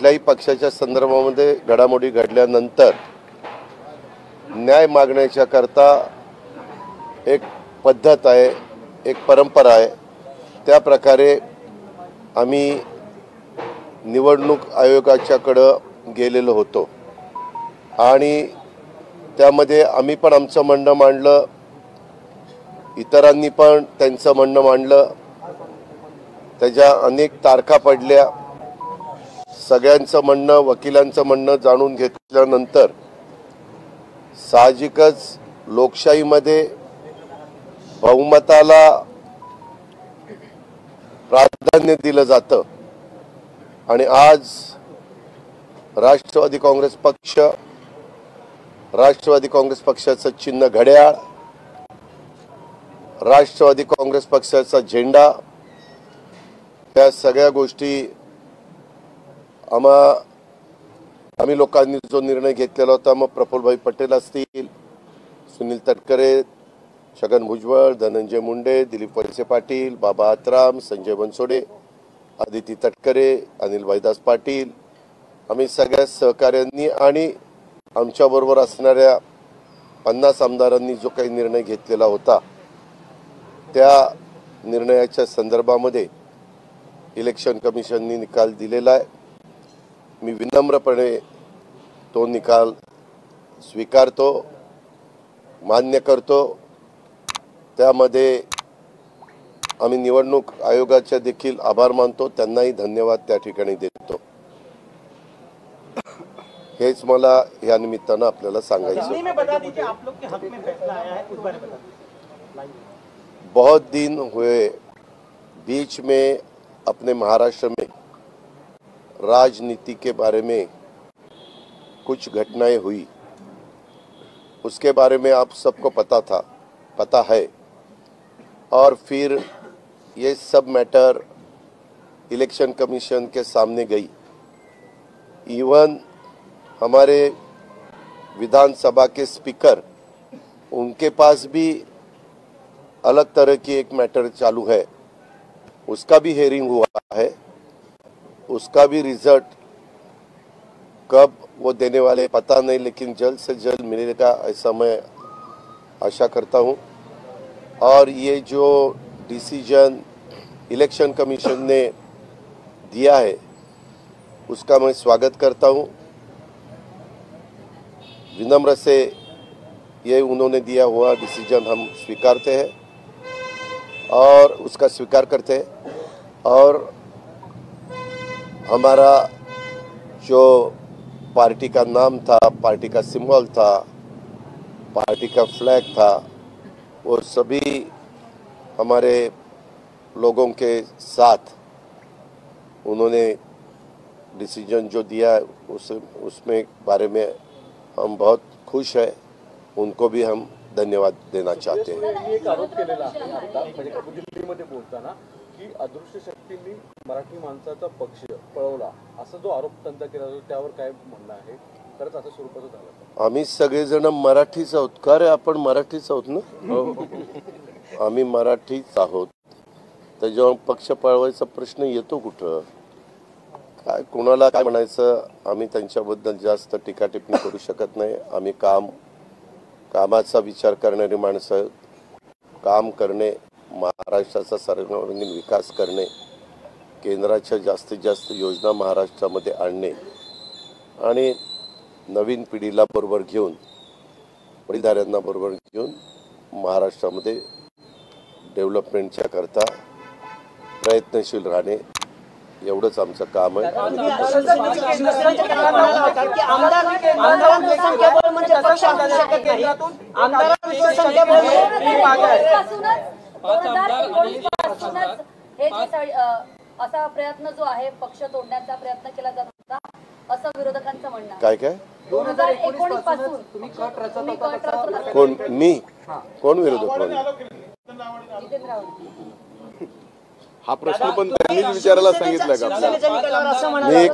कुठल्याही पक्षाच्या संदर्भामध्ये घडामोडी घडल्यानंतर न्याय मागण्याच्या करता एक पद्धत आहे, एक परंपरा आहे। त्या प्रकारे आम्ही निवडणूक आयोगाच्याकडे गेलेलो होतो आणि त्यामध्ये आम्ही पण आमचं म्हणणं मांडलं, इतरांनी पण त्यांचं म्हणणं मांडलं, त्याच्या अनेक तारखा पडल्या। सगळ्यांचं म्हणणं, वकिलांचं म्हणणं जाणून घेतल्यानंतर साहजिकच लोकशाहीमध्ये बहुमताला प्राधान्य दिलं जातं आणि आज राष्ट्रवादी काँग्रेस पक्षाचं चिन्ह घड्याळ, राष्ट्रवादी काँग्रेस पक्षाचा झेंडा, त्या सगळ्या गोष्टी आम्ही लोकांनी जो निर्णय घेतलेला होता, मग प्रफुल्लभाई पटेल असतील, सुनील तटकरे, छगन भुजबळ, धनंजय मुंडे, दिलीप वळसे पाटील, बाबा आत्राम, संजय बनसोडे, आदिती तटकरे, अनिल वैदास पाटील, आम्ही सगळ्या सहकाऱ्यांनी आणि आमच्याबरोबर असणाऱ्या 50 आमदारांनी जो काही निर्णय घेतलेला होता, त्या निर्णयाच्या संदर्भामध्ये इलेक्शन कमिशननी निकाल दिलेला आहे। मी विनम्रपणे तो निकाल स्वीकारतो, मान्य करतो। त्यामध्ये आम्ही निवडणूक आयोगाचे देखील आभार मानतो, त्यांनाही धन्यवाद त्या ठिकाणी देतो। हेच मला या निमित्तानं आपल्याला सांगायचं। बहुत दिन हुए बीच में अपने महाराष्ट्र में राजनीति के बारे में कुछ घटनाएं हुई, उसके बारे में आप सबको पता है और फिर ये सब मैटर इलेक्शन कमीशन के सामने गई। इवन हमारे विधानसभा के स्पीकर, उनके पास भी अलग तरह की एक मैटर चालू है, उसका भी हेयरिंग हुआ है, उसका भी रिजल्ट कब वो देने वाले पता नहीं, लेकिन जल्द से जल्द मिलेगा ऐसा मैं आशा करता हूं। और ये जो डिसीजन इलेक्शन कमीशन ने दिया है उसका मैं स्वागत करता हूं। विनम्र से ये उन्होंने दिया हुआ डिसीजन हम स्वीकारते हैं और उसका स्वीकार करते हैं। और हमारा जो पार्टी का नाम था, पार्टी का सिंबल था, पार्टी का फ्लैग था, वो सभी हमारे लोगों के साथ उन्होंने डिसीजन जो दिया उसमें बारे में हम बहुत खुश हैं। उनको भी हम धन्यवाद देना चाहते हैं। एक आरोप केलेला आहे आता दिल्लीमध्ये बोलताना की अदृश्य शक्तींनी मराठी माणसाचा पक्ष पळवला, असा जो आरोप त्यांचा केला जातो, त्यावर काय म्हणणं आहे? खरंच असं स्वरूपाचं झालं? आम्ही सगळेजण मराठीच आहोत का रे? आपण मराठीच आहोत ना? आम्ही मराठीच आहोत, त्याच्यावर पक्ष पळवायचा प्रश्न येतो कुठं? काय कोणाला काय म्हणायचं? आम्ही त्यांच्याबद्दल जास्त टीका टिप्पणी करू शकत नाही। आम्ही कामाचा विचार करणारी माणसं, काम करणे, महाराष्ट्राचा सर्वांगीण विकास करणे, केंद्राच्या जास्तीत जास्त योजना महाराष्ट्रामध्ये आणणे आणि नवीन पिढीला बरोबर घेऊन, वडीलधाऱ्यांना बरोबर घेऊन महाराष्ट्रामध्ये डेव्हलपमेंटच्या करता प्रयत्नशील राहणे, एवढंच आमचं काम आहे। असा प्रयत्न जो आहे पक्ष तोडण्याचा प्रयत्न केला जात होता असं विरोधकांचं म्हणणं काय 2019 पासून तुम्ही कट रचत कोण? मी कोण विरोधक? हा प्रश्न पण त्यांनीच विचारायला सांगितलं का आपल्याला? मी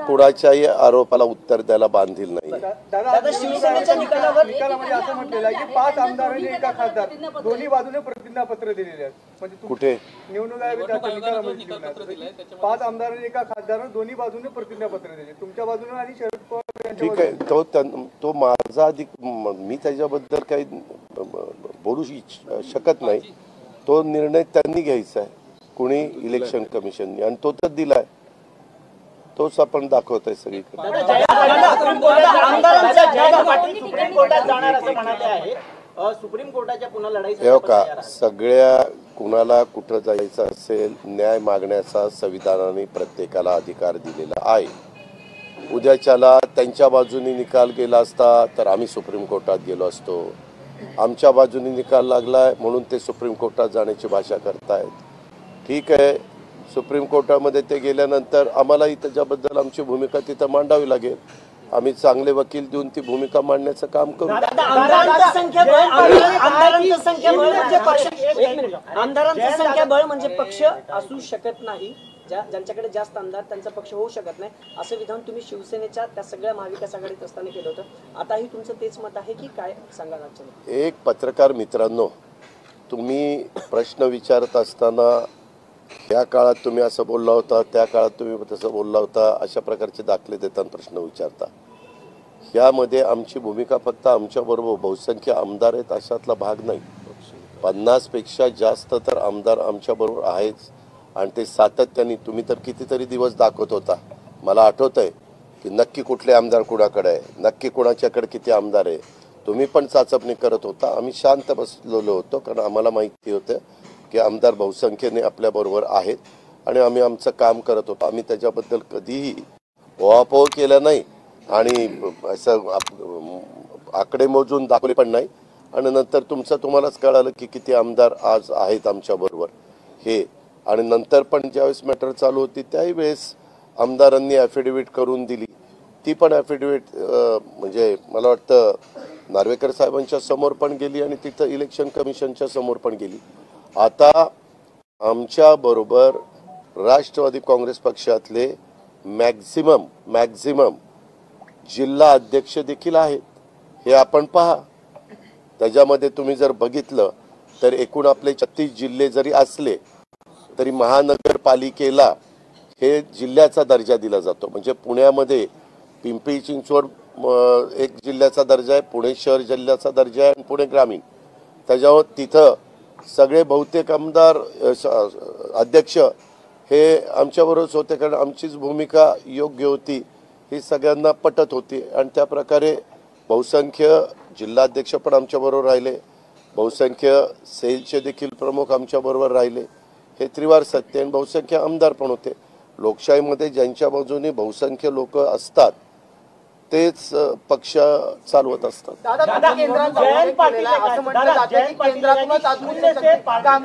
कुणाच्याही आरोपाला उत्तर द्यायला बांधील नाही. दादा शिवसेनेच्या निकालामध्ये असं म्हटलेलं आहे की 5 आमदारांनी एका खासदार दोन्ही बाजूने प्रतिज्ञापत्र दिलेले आहेत. म्हणजे कुठे निवडणूक आयोगाच्या निकालामध्ये 5 आमदारांनी एका खासदारांना दोन्ही बाजूने प्रतिज्ञापत्र दिले, तुमच्या बाजूने आणि शरद पवार यांच्या ठीक आहे. तो माझा मी त्याच्याबद्दल काही बोलू शकत नाही. तो निर्णय त्यांनी घ्यायचा आहे, कुणी इलेक्शन कमिशननी, आणि तो तर दिलाय, तोच आपण दाखवतोय सगळीकडे. सुप्रीम कोर्टाच्या पुन्हा लढाई का सगळ्या कुणाला कुठं जायचं असेल, न्याय मागण्याचा संविधानाने प्रत्येकाला अधिकार दिलेला आहे. उद्याच्याला त्यांच्या बाजूने निकाल गेला असता तर आम्ही सुप्रीम कोर्टात गेलो असतो. आमच्या बाजूने निकाल लागलाय म्हणून ते सुप्रीम कोर्टात जाण्याची भाषा करतायत. ठीक आहे, सुप्रीम कोर्टामध्ये ते गेल्यानंतर आम्हालाही त्याच्याबद्दल आमची भूमिका तिथं मांडावी लागेल. आम्ही चांगले वकील देऊन ती भूमिका मांडण्याचं काम करू. आमदारांचं संख्याबळ म्हणजे पक्ष असू शकत नाही, ज्यांच्याकडे जास्त आमदार त्यांचा पक्ष होऊ शकत नाही, असं विधान तुम्ही शिवसेनेच्या त्या सगळ्या महाविकास आघाडीत असताना केलं होतं. आताही तुमचं तेच मत आहे की काय सांगा? एक पत्रकार मित्रांनो, तुम्ही प्रश्न विचारत असताना त्या काळात तुम्ही असं बोलला होता, त्या काळात तुम्ही तसं बोलला होता, अशा प्रकारचे दाखले देताना प्रश्न विचारता. यामध्ये आमची भूमिका फक्त आमच्याबरोबर बहुसंख्य आमदार आहेत अशातला भाग नाही. 50 पेक्षा जास्त तर आमदार आमच्याबरोबर आहेच, आणि ते सातत्याने तुम्ही तर कितीतरी दिवस दाखवत होता. मला आठवत आहे की नक्की कुठले आमदार कुणाकडे आहे, नक्की कुणाच्याकडे किती आमदार आहे, तुम्ही पण चाचपणी करत होता. आम्ही शांत बसलेलो होतो, कारण आम्हाला माहिती होतं की आमदार बहुसंख्येने आपल्याबरोबर आहेत आणि आम्ही आमचं काम करत होतो. आम्ही त्याच्याबद्दल कधीही ओहापोह केला नाही आणि असं आकडे मोजून दाखवले पण नाही. आणि नंतर तुम्हालाच कळालं की किती आमदार आज आहेत आमच्याबरोबर हे. आणि नंतर पण ज्यावेळेस मॅटर चालू होती त्याही वेळेस आमदारांनी ॲफिडेव्हिट करून दिली. ती पण ॲफिडेव्हिट म्हणजे मला वाटतं नार्वेकर साहेबांच्या समोर पण गेली आणि तिथं इलेक्शन कमिशनच्या समोर पण गेली. आता आमच्याबरोबर राष्ट्रवादी काँग्रेस पक्षातले मॅक्झिमम जिल्हा अध्यक्ष देखील आहेत. हे आपण पहा. त्याच्यामध्ये तुम्ही जर बघितलं तर एकूण आपले 36 जिल्हे जरी असले तरी महानगरपालिकेला हे जिल्ह्याचा दर्जा दिला जातो. म्हणजे पुण्यामध्ये पिंपरी चिंचवड एक जिल्ह्याचा दर्जा आहे, पुणे शहर जिल्ह्याचा दर्जा आहे आणि पुणे ग्रामीण. त्याच्यावर तिथं सगळे बहुतेक आमदार अध्यक्ष हे आमच्याबरोबरच होते, कारण आमचीच भूमिका योग्य होती, ही सगळ्यांना पटत होती. आणि त्या प्रकारे बहुसंख्य जिल्हाध्यक्ष पण आमच्याबरोबर राहिले, बहुसंख्य सेलचे देखील प्रमुख आमच्याबरोबर राहिले. हे त्रिवार सत्य. आणि बहुसंख्य आमदार पण होते. लोकशाहीमध्ये ज्यांच्या बाजूने बहुसंख्य लोक असतात तेच पक्ष चालवत असतात.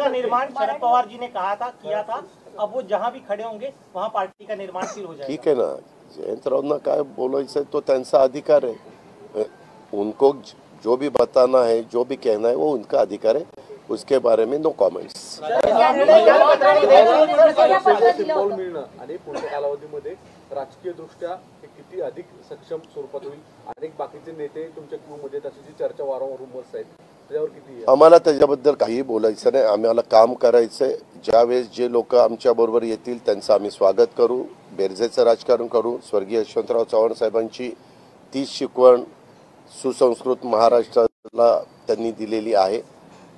निर्माण शरद पवार जी ने कहा था किया था, अब वो जहां भी खड़े होंगे वहां पार्टी का निर्माण हो जाएगा. ठीक है ना, जयंतरावना काय बोलायचं तो त्यांचा अधिकार है. उनको जो भी बताना है, जो भी कहना है वो उनका अधिकार है. उसके बारे में नो कॉमेंट्स. मिळणं आणि पुढच्या कालावधीमध्ये राजकीय दृष्ट्या हे किती अधिक सक्षम स्वरूपात होईल. अनेक बाकीचे नेते तुमच्या क्यूमध्ये त्याची जी चर्चा वारंवार रूमर्स आहेत त्याच्यावर किती? आम्हाला त्याच्याबद्दल काही बोलायचं नाही. आम्हाला काम करायचंय. ज्यावेळेस जे लोक आमच्या बरोबर येतील त्यांचं आम्ही स्वागत करू, बेरजेचं राजकारण करू. स्वर्गीय यशवंतराव चव्हाण साहेबांची तीच शिकवण सुसंस्कृत महाराष्ट्राला त्यांनी दिलेली आहे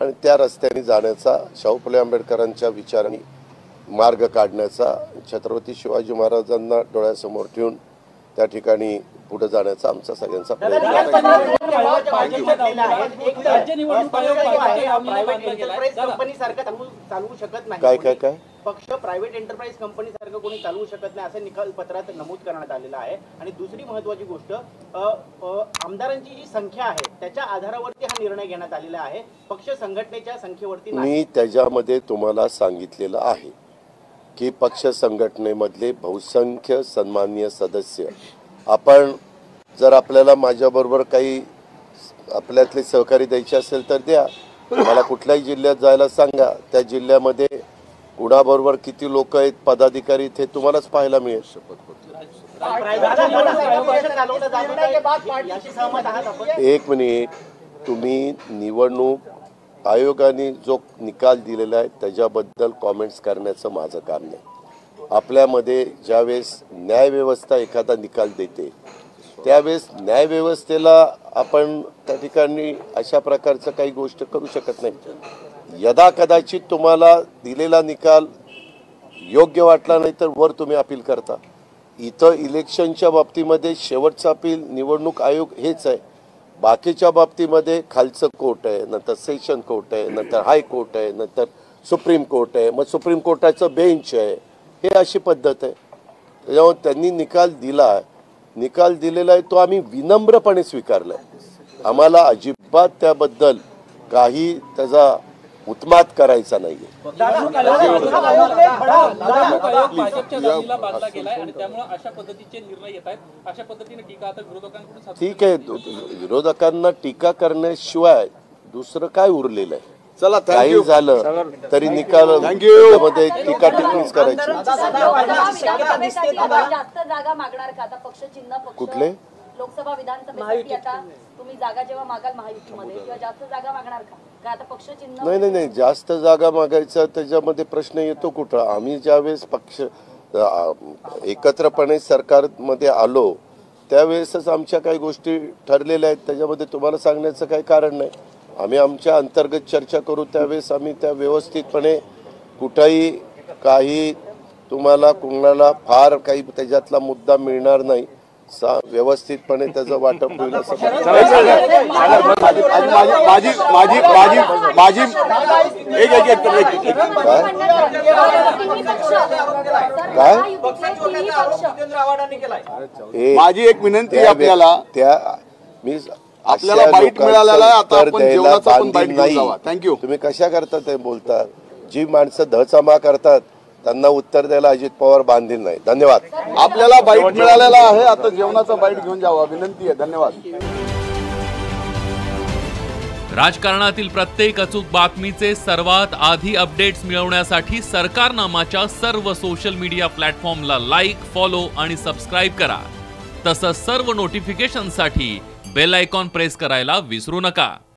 आणि त्या रस्त्याने जाण्याचा, शाहू फुले आंबेडकरांच्या विचारांनी मार्ग काढण्याचा, छत्रपती शिवाजी महाराजांना डोळ्यासमोर ठेवून त्या ठिकाणी पुढे जाण्याचा आमचा सगळ्यांचा प्रयत्न आहे. काय पक्ष प्रायव्हेट एंटरप्राइज कंपनी सारखं कोणी चालवू शकत नाही असं निकाल पत्रात नमूद करण्यात आलेलं आहे. आणि दुसरी महत्वाची गोष्ट, आमदारांची जी संख्या आहे त्याच्या आधारावरती हा निर्णय घेण्यात आलेला आहे, पक्ष संघटनेच्या संख्येवरती. मी त्याच्यामध्ये तुम्हाला सांगितलेलं आहे की पक्ष संघटनेमधले बहुसंख्य सन्माननीय सदस्य, आपण जर आपल्याला माझ्याबरोबर काही आपल्यातले सहकारी द्यायचे असेल तर द्या. मला कुठल्याही जिल्ह्यात जायला सांगा, त्या जिल्ह्यामध्ये कुणाबरोबर किती लोक आहेत पदाधिकारी ते तुम्हालाच पाहायला मिळेल. एक मिनिट, तुम्ही निवडणूक आयोगाने जो निकाल दिलेला आहे त्याच्याबद्दल कॉमेंट्स करण्याचं माझं काम नाही. आपल्यामध्ये ज्यावेळेस न्यायव्यवस्था एखादा निकाल देते त्यावेळेस न्यायव्यवस्थेला आपण त्या ठिकाणी अशा प्रकारचं काही गोष्ट करू शकत नाही. यदा कदाचित तुम्हाला दिलेला निकाल योग्य वाटला नाही तर वर तुम्ही अपील करता. इथं इलेक्शनच्या बाबतीमध्ये शेवटचं अपील निवडणूक आयोग हेच आहे. बाकीच्या बाबतीमध्ये खालचं कोर्ट आहे, नंतर सेशन कोर्ट आहे, नंतर हायकोर्ट आहे, नंतर सुप्रीम कोर्ट आहे, मग सुप्रीम कोर्टाचं बेंच आहे. हे अशी पद्धत आहे. त्याच्यामुळे त्यांनी निकाल दिलेला आहे तो आम्ही विनम्रपणे स्वीकारला आहे. आम्हाला अजिबात त्याबद्दल काही त्याचा उत्माद करायचा नाहीये. ठीक आहे, विरोधकांना टीका करण्याशिवाय दुसरं काय उरलेलं आहे? चला, काही झालं तरी निकालामध्ये टीका टिप्पणीच करायची. जास्त जागा मागणार का आता पक्ष चिन्ह कुठले लोकसभा विधानसभेसाठी? आता तुम्ही जागा जेव्हा मागाल महायुतीमध्ये किंवा जास्त जागा मागणार का आता पक्ष चिन्ह? नाही, जास्त जागा मागायचा त्याच्यामध्ये प्रश्न येतो कुठं? आम्ही ज्यावेळेस पक्ष एकत्रपणे सरकारमध्ये आलो त्यावेळेसच आमच्या काही गोष्टी ठरलेल्या आहेत. त्याच्यामध्ये तुम्हाला सांगण्याचं काही कारण नाही. आम्ही आमच्या अंतर्गत चर्चा करू त्यावेळेस आम्ही त्या व्यवस्थितपणे कुठंही काही तुम्हाला कोणाला फार काही त्याच्यातला मुद्दा मिळणार नाही. व्यवस्थितपणे त्याचं वाटप होईल असं माझी एक विनंती आपल्याला, आपल्याला बाईट मिळालेला आहे, आता आपण जेवणाचा पण बाईट घेऊन जावा. थँक्यू. तुम्ही कशा करता ते बोलता? जी माणसं धचामा करतात त्यांना उत्तर द्यायला अजित पवार बांधील नाही. धन्यवाद. आपल्याला बाईट मिळालेला आहे, आता जेवणाचा बाईट घेऊन जावा. विनंती आहे. धन्यवाद. राजकारणातील प्रत्येक अचूक बातमीचे सर्वात आधी अपडेट्स मिळवण्यासाठी सरकारनामाच्या सर्व सोशल मीडिया प्लॅटफॉर्मला लाईक, फॉलो आणि सबस्क्राईब करा. तसंच सर्व नोटिफिकेशनसाठी बेल आयकॉन प्रेस करायला विसरू नका.